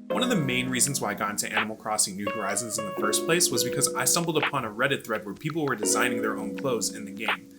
One of the main reasons why I got into Animal Crossing New Horizons in the first place was because I stumbled upon a Reddit thread where people were designing their own clothes in the game.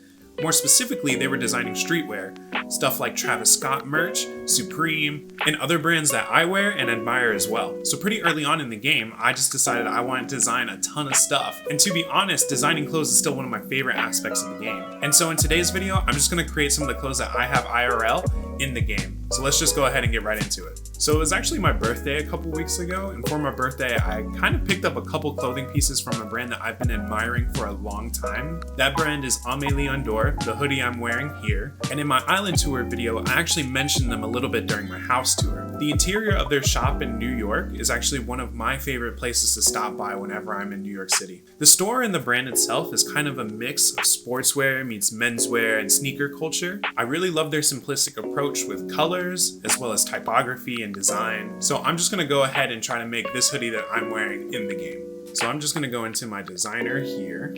More specifically, they were designing streetwear, stuff like Travis Scott merch, Supreme, and other brands that I wear and admire as well. So pretty early on in the game, I just decided I wanted to design a ton of stuff. And to be honest, designing clothes is still one of my favorite aspects of the game. And so in today's video, I'm just gonna create some of the clothes that I have IRL in the game. So let's just go ahead and get right into it. So it was actually my birthday a couple weeks ago, and for my birthday, I kind of picked up a couple clothing pieces from a brand that I've been admiring for a long time. That brand is Aime Dore, the hoodie I'm wearing here. And in my island tour video, I actually mentioned them a little bit during my house tour. The interior of their shop in New York is actually one of my favorite places to stop by whenever I'm in New York City. The store and the brand itself is kind of a mix of sportswear meets menswear and sneaker culture. I really love their simplistic approach with colors, as well as typography and design. So I'm just gonna go ahead and try to make this hoodie that I'm wearing in the game. So I'm just gonna go into my designer here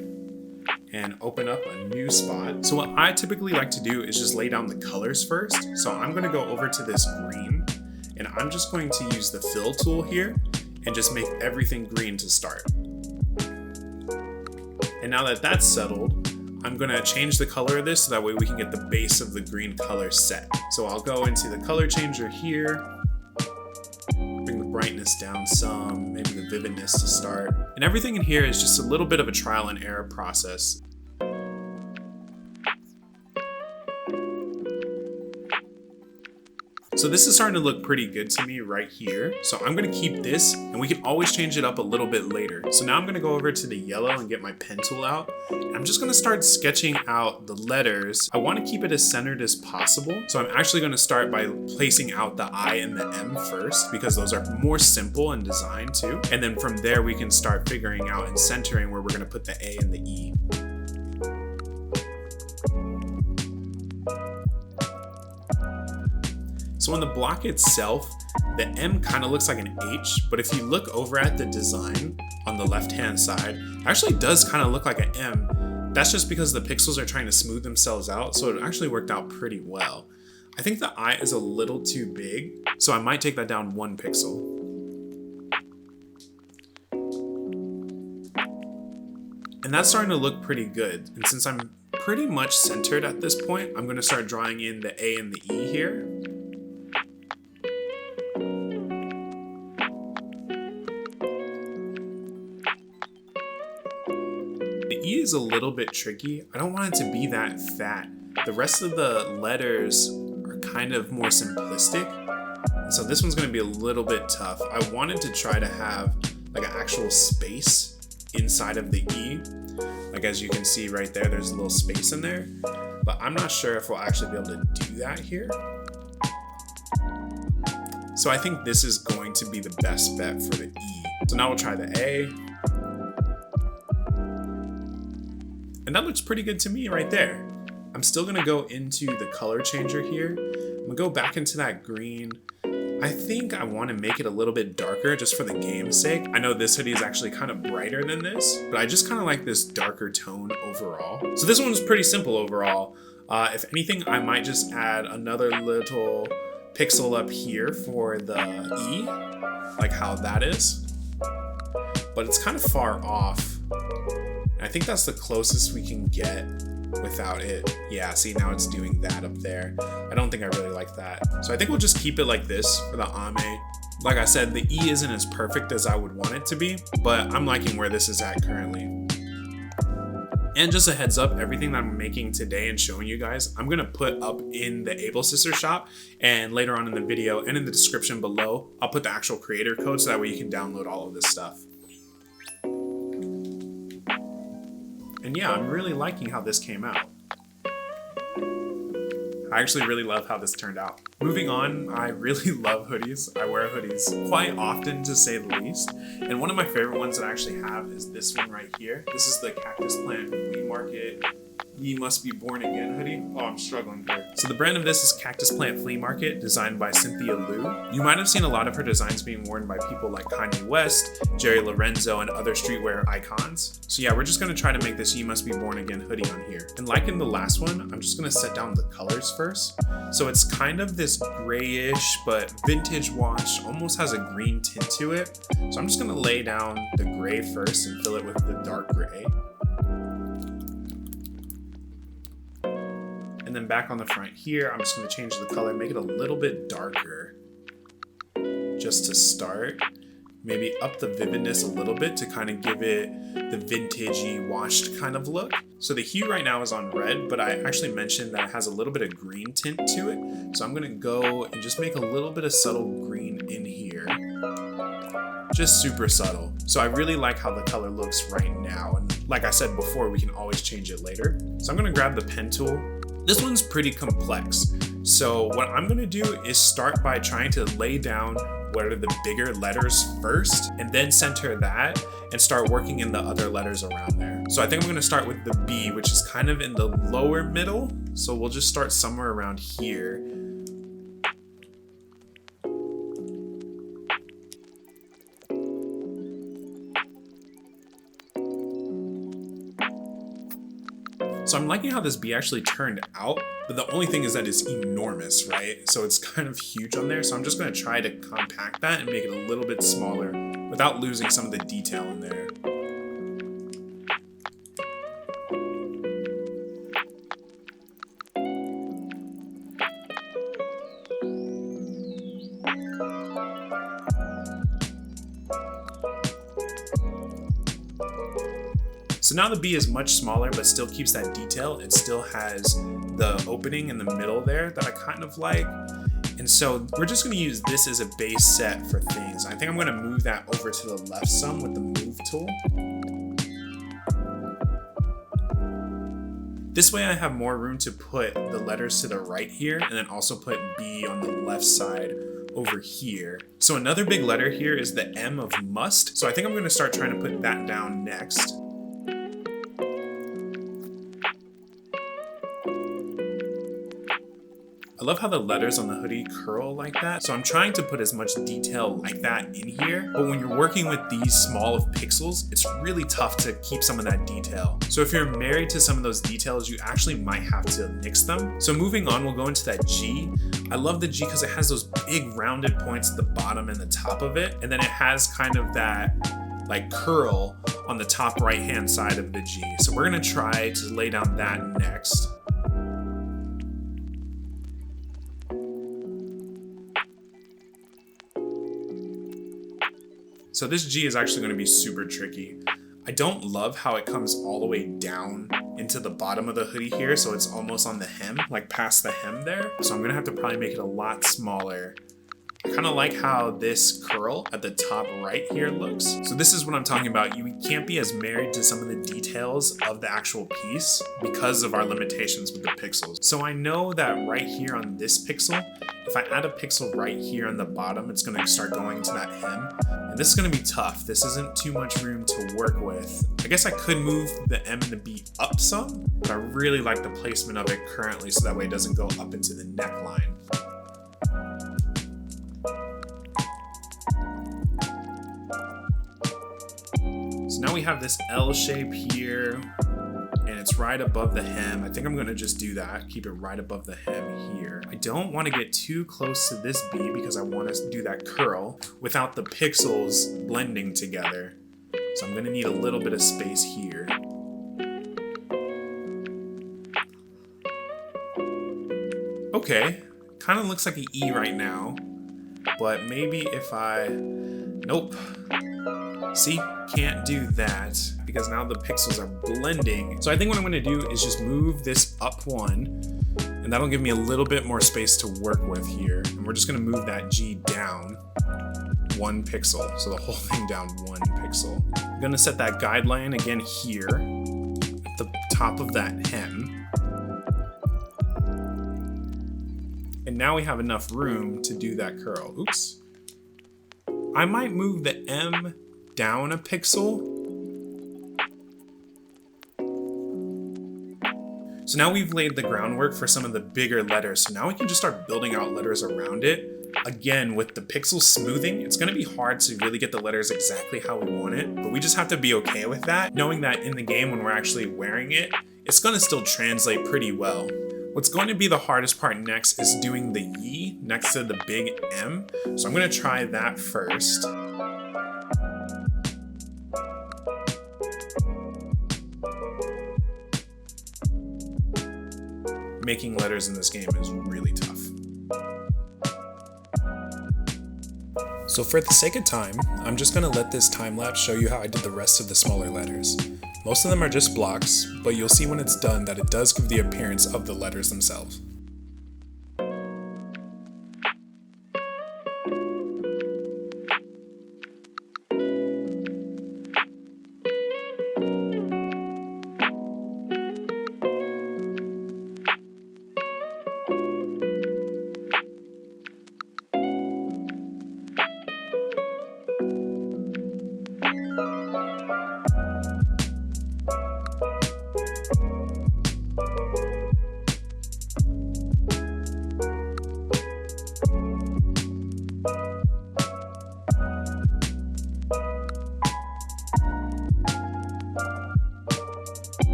and open up a new spot. So what I typically like to do is just lay down the colors first. So I'm gonna go over to this green, and I'm just going to use the fill tool here and just make everything green to start. And now that that's settled, I'm gonna change the color of this so that way we can get the base of the green color set. So I'll go into the color changer here, bring the brightness down some, maybe the vividness to start. And everything in here is just a little bit of a trial and error process. So this is starting to look pretty good to me right here. So I'm gonna keep this, and we can always change it up a little bit later. So now I'm gonna go over to the yellow and get my pen tool out. And I'm just gonna start sketching out the letters. I wanna keep it as centered as possible. So I'm actually gonna start by placing out the I and the M first, because those are more simple in design too. And then from there, we can start figuring out and centering where we're gonna put the A and the E. So on the block itself, the M kind of looks like an H, but if you look over at the design on the left-hand side, it actually does kind of look like an M. That's just because the pixels are trying to smooth themselves out, so it actually worked out pretty well. I think the I is a little too big, so I might take that down 1 pixel. And that's starting to look pretty good. And since I'm pretty much centered at this point, I'm gonna start drawing in the A and the E here. The E is a little bit tricky. I don't want it to be that fat. The rest of the letters are kind of more simplistic. So this one's gonna be a little bit tough. I wanted to try to have like an actual space inside of the E. Like as you can see right there, there's a little space in there. But I'm not sure if we'll actually be able to do that here. So I think this is going to be the best bet for the E. So now we'll try the A. And that looks pretty good to me right there. I'm still gonna go into the color changer here. I'm gonna go back into that green. I think I wanna make it a little bit darker just for the game's sake. I know this hoodie is actually kind of brighter than this, but I just kind of like this darker tone overall. So this one's pretty simple overall. If anything, I might just add another little pixel up here for the E, like how that is. But it's kind of far off. I think that's the closest we can get without it. Yeah, see, now it's doing that up there. I don't think I really like that. So I think we'll just keep it like this for the Aime. Like I said, the E isn't as perfect as I would want it to be, but I'm liking where this is at currently. And just a heads up, everything that I'm making today and showing you guys, I'm gonna put up in the Able Sister shop, and later on in the video and in the description below, I'll put the actual creator code so that way you can download all of this stuff. And yeah, I'm really liking how this came out. I actually really love how this turned out. Moving on, I really love hoodies. I wear hoodies quite often, to say the least. And one of my favorite ones that I actually have is this one right here. This is the Cactus plant flea market Ye Must Be Born Again hoodie. Oh, I'm struggling here. So the brand of this is Cactus Plant Flea Market, designed by Cynthia Liu. You might have seen a lot of her designs being worn by people like Kanye West, Jerry Lorenzo, and other streetwear icons. So yeah, we're just gonna try to make this Ye Must Be Born Again hoodie on here. And like in the last one, I'm just gonna set down the colors first. So it's kind of this grayish, but vintage wash, almost has a green tint to it. So I'm just gonna lay down the gray first and fill it with the dark gray. And then back on the front here, I'm just going to change the color, make it a little bit darker just to start. Maybe up the vividness a little bit to kind of give it the vintagey washed kind of look. So the hue right now is on red, but I actually mentioned that it has a little bit of green tint to it. So I'm going to go and just make a little bit of subtle green in here. Just super subtle. So I really like how the color looks right now. And like I said before, we can always change it later. So I'm going to grab the pen tool. This one's pretty complex. So what I'm gonna do is start by trying to lay down what are the bigger letters first, and then center that and start working in the other letters around there. So I think I'm gonna start with the B, which is kind of in the lower middle. So we'll just start somewhere around here. So I'm liking how this bee actually turned out, but the only thing is that it's enormous, right? So it's kind of huge on there. So I'm just gonna try to compact that and make it a little bit smaller without losing some of the detail in there. So now the bee is much smaller, but still keeps that detail. It still has the opening in the middle there that I kind of like. And so we're just gonna use this as a base set for things. I think I'm gonna move that over to the left some with the move tool. This way I have more room to put the letters to the right here, and then also put B on the left side over here. So another big letter here is the M of must. So I think I'm gonna start trying to put that down next. I love how the letters on the hoodie curl like that. So I'm trying to put as much detail like that in here. But when you're working with these small of pixels, it's really tough to keep some of that detail. So if you're married to some of those details, you actually might have to nix them. So moving on, we'll go into that G. I love the G because it has those big rounded points at the bottom and the top of it. And then it has kind of that like curl on the top right hand side of the G. So we're gonna try to lay down that next. So this G is actually going to be super tricky. I don't love how it comes all the way down into the bottom of the hoodie here, so it's almost on the hem, like past the hem there. So I'm going to have to probably make it a lot smaller. I kind of like how this curl at the top right here looks. So this is what I'm talking about. You can't be as married to some of the details of the actual piece because of our limitations with the pixels. So I know that right here on this pixel, if I add a pixel right here on the bottom, it's gonna start going into that hem. And this is gonna be tough. This isn't too much room to work with. I guess I could move the M and the B up some, but I really like the placement of it currently so that way it doesn't go up into the neckline. So now we have this L shape here, and it's right above the hem. I think I'm gonna just do that, keep it right above the hem here. I don't wanna get too close to this B because I wanna do that curl without the pixels blending together. So I'm gonna need a little bit of space here. Okay, kinda looks like an E right now, but maybe if nope. See, can't do that because now the pixels are blending. So I think what I'm gonna do is just move this up one, and that'll give me a little bit more space to work with here. And we're just gonna move that G down 1 pixel. So the whole thing down 1 pixel. I'm gonna set that guideline again here at the top of that hem. And now we have enough room to do that curl. Oops. I might move the M down a pixel. So now we've laid the groundwork for some of the bigger letters, so now we can just start building out letters around it. Again, with the pixel smoothing, it's going to be hard to really get the letters exactly how we want it, but we just have to be okay with that, knowing that in the game when we're actually wearing it, it's going to still translate pretty well. What's going to be the hardest part next is doing the Y next to the big M, so I'm going to try that first. Making letters in this game is really tough. So for the sake of time, I'm just going to let this time lapse show you how I did the rest of the smaller letters. Most of them are just blocks, but you'll see when it's done that it does give the appearance of the letters themselves.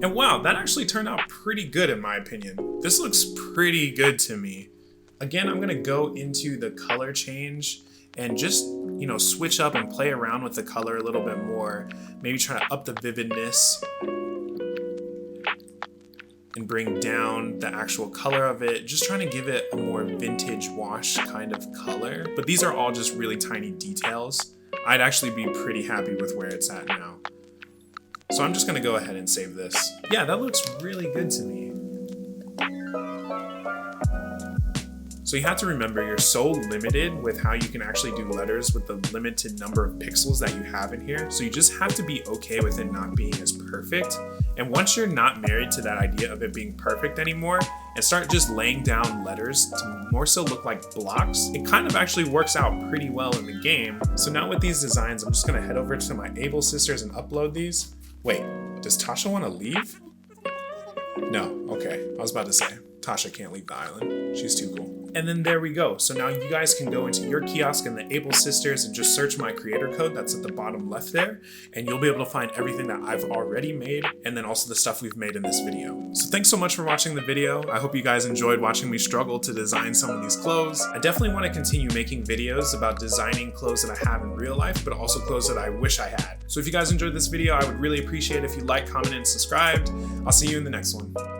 And wow, that actually turned out pretty good in my opinion. This looks pretty good to me. Again, I'm gonna go into the color change and just, switch up and play around with the color a little bit more. Maybe try to up the vividness and bring down the actual color of it. Just trying to give it a more vintage wash kind of color. But these are all just really tiny details. I'd actually be pretty happy with where it's at now. So I'm just gonna go ahead and save this. Yeah, that looks really good to me. So you have to remember, you're so limited with how you can actually do letters with the limited number of pixels that you have in here. So you just have to be okay with it not being as perfect. And once you're not married to that idea of it being perfect anymore, and start just laying down letters to more so look like blocks, it kind of actually works out pretty well in the game. So now with these designs, I'm just gonna head over to my Able sisters and upload these. Wait, does Tasha want to leave? No, okay. I was about to say, Tasha can't leave the island. She's too cool. And then there we go. So now you guys can go into your kiosk in the Able sisters and just search my creator code that's at the bottom left there, and you'll be able to find everything that I've already made, and then also the stuff we've made in this video. So thanks so much for watching the video. I hope you guys enjoyed watching me struggle to design some of these clothes. I definitely want to continue making videos about designing clothes that I have in real life, but also clothes that I wish I had. So if you guys enjoyed this video, I would really appreciate it if you liked, commented, and subscribed. I'll see you in the next one.